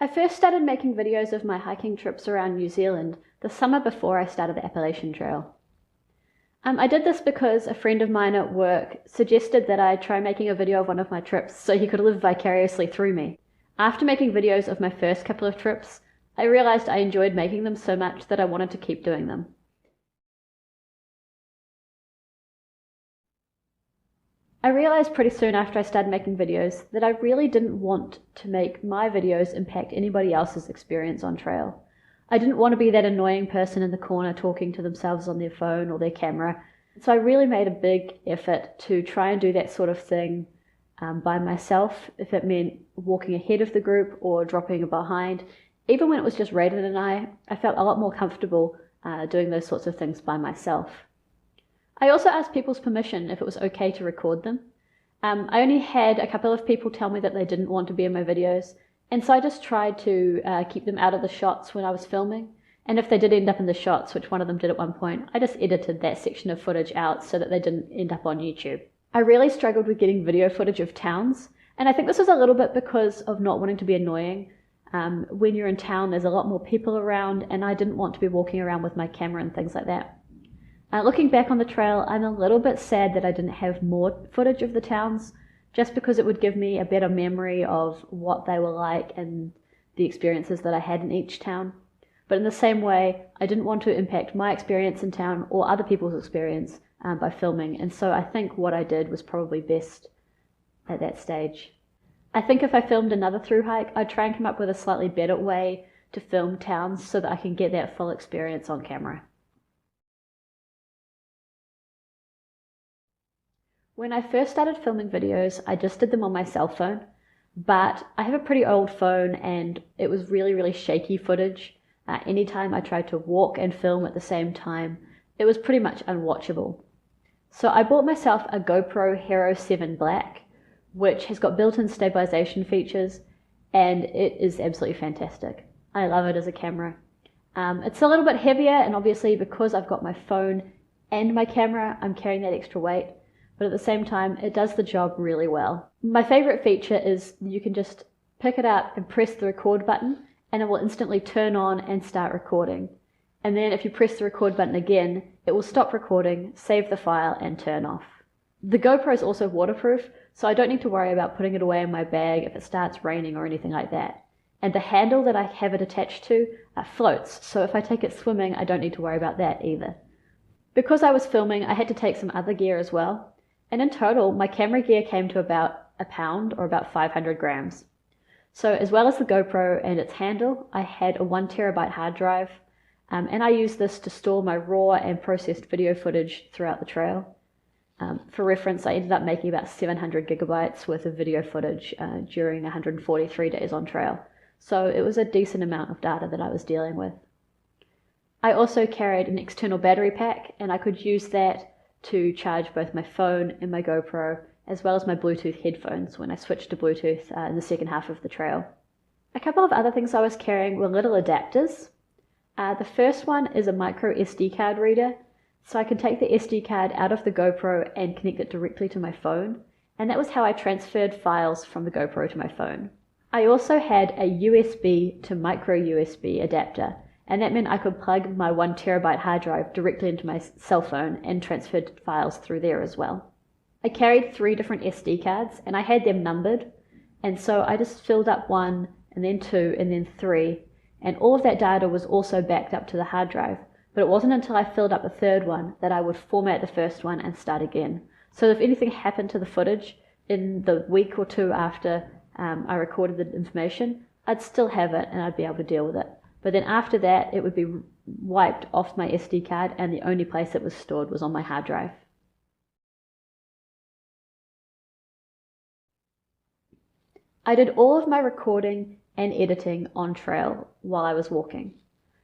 I first started making videos of my hiking trips around New Zealand the summer before I started the Appalachian Trail. I did this because a friend of mine at work suggested that I try making a video of one of my trips so he could live vicariously through me. After making videos of my first couple of trips, I realized I enjoyed making them so much that I wanted to keep doing them. I realized pretty soon after I started making videos that I really didn't want to make my videos impact anybody else's experience on trail. I didn't want to be that annoying person in the corner talking to themselves on their phone or their camera. So I really made a big effort to try and do that sort of thing by myself, if it meant walking ahead of the group or dropping behind. Even when it was just Raiden and I felt a lot more comfortable doing those sorts of things by myself. I also asked people's permission if it was okay to record them. I only had a couple of people tell me that they didn't want to be in my videos, and so I just tried to keep them out of the shots when I was filming. And if they did end up in the shots, which one of them did at one point, I just edited that section of footage out so that they didn't end up on YouTube. I really struggled with getting video footage of towns, and I think this was a little bit because of not wanting to be annoying. When you're in town, there's a lot more people around, and I didn't want to be walking around with my camera and things like that. Looking back on the trail, I'm a little bit sad that I didn't have more footage of the towns, just because it would give me a better memory of what they were like and the experiences that I had in each town. But in the same way, I didn't want to impact my experience in town or other people's experience by filming, and so I think what I did was probably best at that stage. I think if I filmed another thru hike, I'd try and come up with a slightly better way to film towns so that I can get that full experience on camera. When I first started filming videos, I just did them on my cell phone, but I have a pretty old phone and it was really shaky footage. Anytime I tried to walk and film at the same time, it was pretty much unwatchable. So I bought myself a GoPro Hero 7 Black, which has got built-in stabilization features, and it is absolutely fantastic. I love it as a camera. It's a little bit heavier, and obviously because I've got my phone and my camera, I'm carrying that extra weight. But at the same time, it does the job really well. My favorite feature is you can just pick it up and press the record button, and it will instantly turn on and start recording. And then if you press the record button again, it will stop recording, save the file, and turn off. The GoPro is also waterproof, so I don't need to worry about putting it away in my bag if it starts raining or anything like that. And the handle that I have it attached to floats, so if I take it swimming, I don't need to worry about that either. Because I was filming, I had to take some other gear as well. And in total, my camera gear came to about a pound or about 500 grams. So as well as the GoPro and its handle, I had a 1 terabyte hard drive, and I used this to store my raw and processed video footage throughout the trail. For reference, I ended up making about 700 gigabytes worth of video footage during 143 days on trail. So it was a decent amount of data that I was dealing with. I also carried an external battery pack, and I could use that to charge both my phone and my GoPro, as well as my Bluetooth headphones when I switched to Bluetooth in the second half of the trail. A couple of other things I was carrying were little adapters. The first one is a micro SD card reader, so I can take the SD card out of the GoPro and connect it directly to my phone, and that was how I transferred files from the GoPro to my phone. I also had a USB to micro USB adapter, and that meant I could plug my 1 terabyte hard drive directly into my cell phone and transferred files through there as well. I carried 3 different SD cards, and I had them numbered, and so I just filled up 1 and then 2 and then 3, and all of that data was also backed up to the hard drive, but it wasn't until I filled up the 3rd one that I would format the first one and start again. So if anything happened to the footage in the week or 2 after I recorded the information, I'd still have it and I'd be able to deal with it. But then after that, it would be wiped off my SD card, and the only place it was stored was on my hard drive. I did all of my recording and editing on trail while I was walking.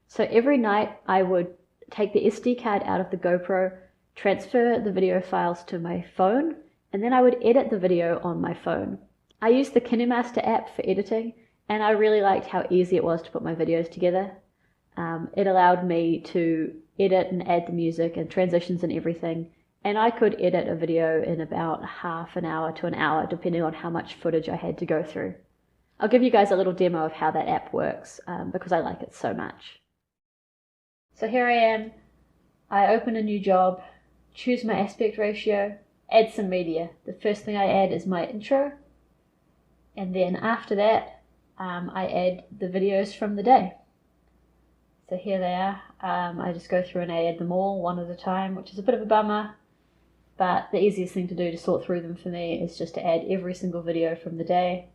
So every night I would take the SD card out of the GoPro, transfer the video files to my phone, and then I would edit the video on my phone. I used the KineMaster app for editing, and I really liked how easy it was to put my videos together. It allowed me to edit and add the music and transitions and everything, and I could edit a video in about half an hour to an hour, depending on how much footage I had to go through. I'll give you guys a little demo of how that app works because I like it so much. So here I am. I open a new job, choose my aspect ratio, add some media. The first thing I add is my intro, and then after that I add the videos from the day. So here they are. I just go through and I add them all one at a time, which is a bit of a bummer, but the easiest thing to do to sort through them for me is just to add every single video from the day,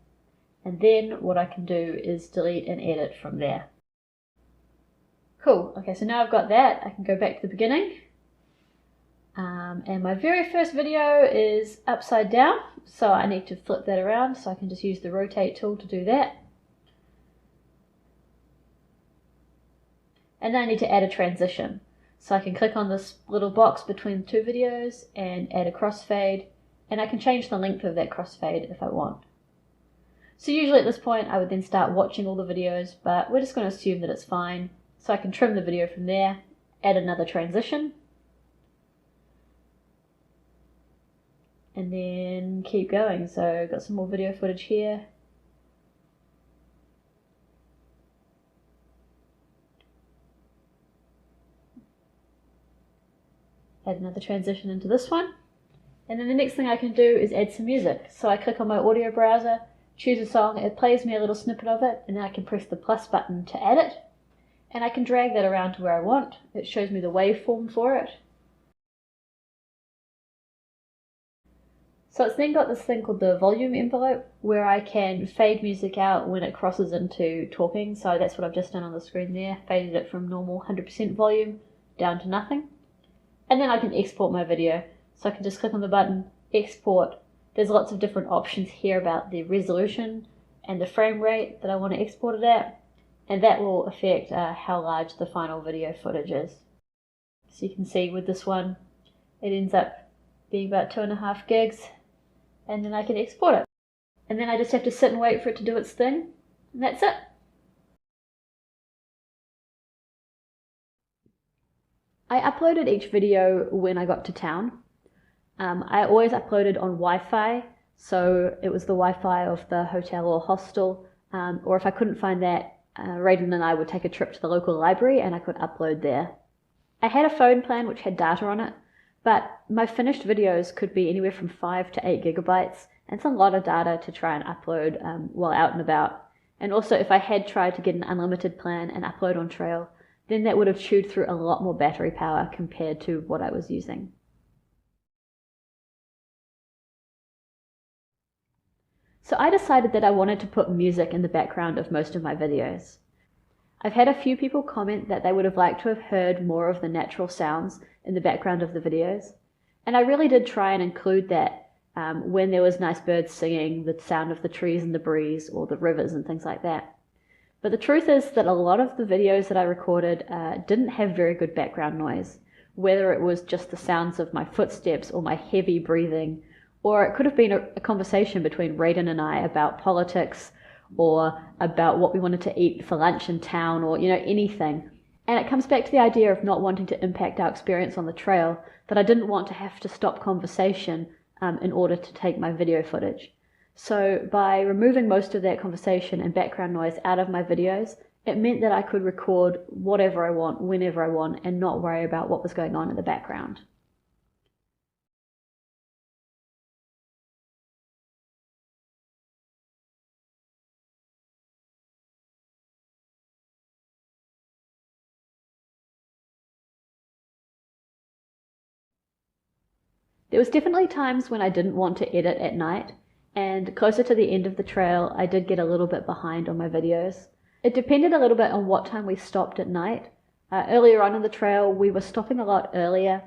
and then what I can do is delete and edit from there. Cool, okay, so now I've got that, I can go back to the beginning. And my very first video is upside down, so I need to flip that around, so I can just use the rotate tool to do that. And then I need to add a transition. So I can click on this little box between the two videos and add a crossfade, and I can change the length of that crossfade if I want. So usually at this point I would then start watching all the videos, but we're just going to assume that it's fine. So I can trim the video from there, add another transition, and then keep going. So I've got some more video footage here. Add another transition into this one. And then the next thing I can do is add some music. So I click on my audio browser, choose a song, it plays me a little snippet of it, and then I can press the plus button to add it. And I can drag that around to where I want. It shows me the waveform for it. So it's then got this thing called the volume envelope, where I can fade music out when it crosses into talking. So that's what I've just done on the screen there, faded it from normal 100% volume down to nothing. And then I can export my video. So I can just click on the button, export. There's lots of different options here about the resolution and the frame rate that I want to export it at. And that will affect how large the final video footage is. So you can see with this one, it ends up being about 2.5 gigs, and then I can export it. And then I just have to sit and wait for it to do its thing, and that's it. I uploaded each video when I got to town. I always uploaded on Wi-Fi, so it was the Wi-Fi of the hotel or hostel, or if I couldn't find that, Raiden and I would take a trip to the local library and I could upload there. I had a phone plan which had data on it, but my finished videos could be anywhere from 5 to 8 gigabytes, and it's a lot of data to try and upload while out and about. And also if I had tried to get an unlimited plan and upload on Trail, then that would have chewed through a lot more battery power compared to what I was using. So I decided that I wanted to put music in the background of most of my videos. I've had a few people comment that they would have liked to have heard more of the natural sounds in the background of the videos. And I really did try and include that when there was nice birds singing, the sound of the trees and the breeze, or the rivers and things like that. But the truth is that a lot of the videos that I recorded didn't have very good background noise, whether it was just the sounds of my footsteps or my heavy breathing, or it could have been a conversation between Raiden and I about politics, or about what we wanted to eat for lunch in town, or anything. And it comes back to the idea of not wanting to impact our experience on the trail, that I didn't want to have to stop conversation in order to take my video footage. So by removing most of that conversation and background noise out of my videos, it meant that I could record whatever I want, whenever I want, and not worry about what was going on in the background. There was definitely times when I didn't want to edit at night, and closer to the end of the trail I did get a little bit behind on my videos. It depended a little bit on what time we stopped at night. Earlier on in the trail we were stopping a lot earlier,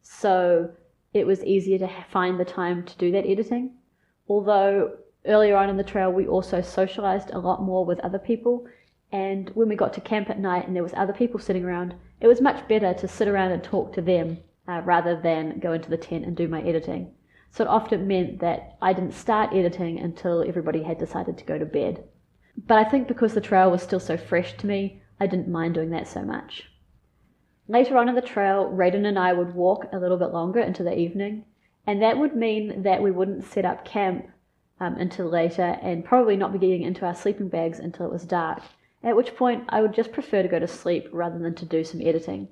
so it was easier to find the time to do that editing. Although earlier on in the trail we also socialized a lot more with other people, and when we got to camp at night and there was other people sitting around, it was much better to sit around and talk to them rather than go into the tent and do my editing. So it often meant that I didn't start editing until everybody had decided to go to bed. But I think because the trail was still so fresh to me, I didn't mind doing that so much. Later on in the trail, Raiden and I would walk a little bit longer into the evening, and that would mean that we wouldn't set up camp until later and probably not be getting into our sleeping bags until it was dark, at which point I would just prefer to go to sleep rather than to do some editing.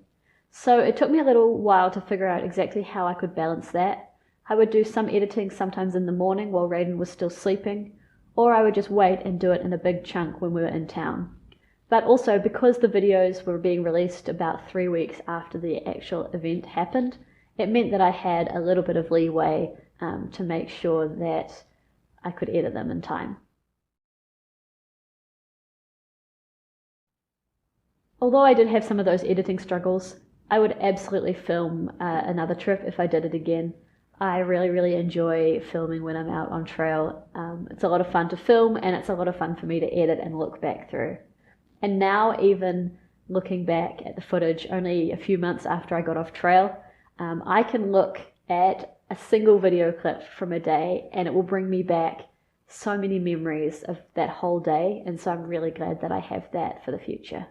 So it took me a little while to figure out exactly how I could balance that. I would do some editing sometimes in the morning while Raiden was still sleeping, or I would just wait and do it in a big chunk when we were in town. But also, because the videos were being released about 3 weeks after the actual event happened, it meant that I had a little bit of leeway to make sure that I could edit them in time. Although I did have some of those editing struggles, I would absolutely film another trip if I did it again. I really enjoy filming when I'm out on trail. It's a lot of fun to film, and it's a lot of fun for me to edit and look back through. And now, even looking back at the footage only a few months after I got off trail, I can look at a single video clip from a day and it will bring me back so many memories of that whole day, and so I'm really glad that I have that for the future.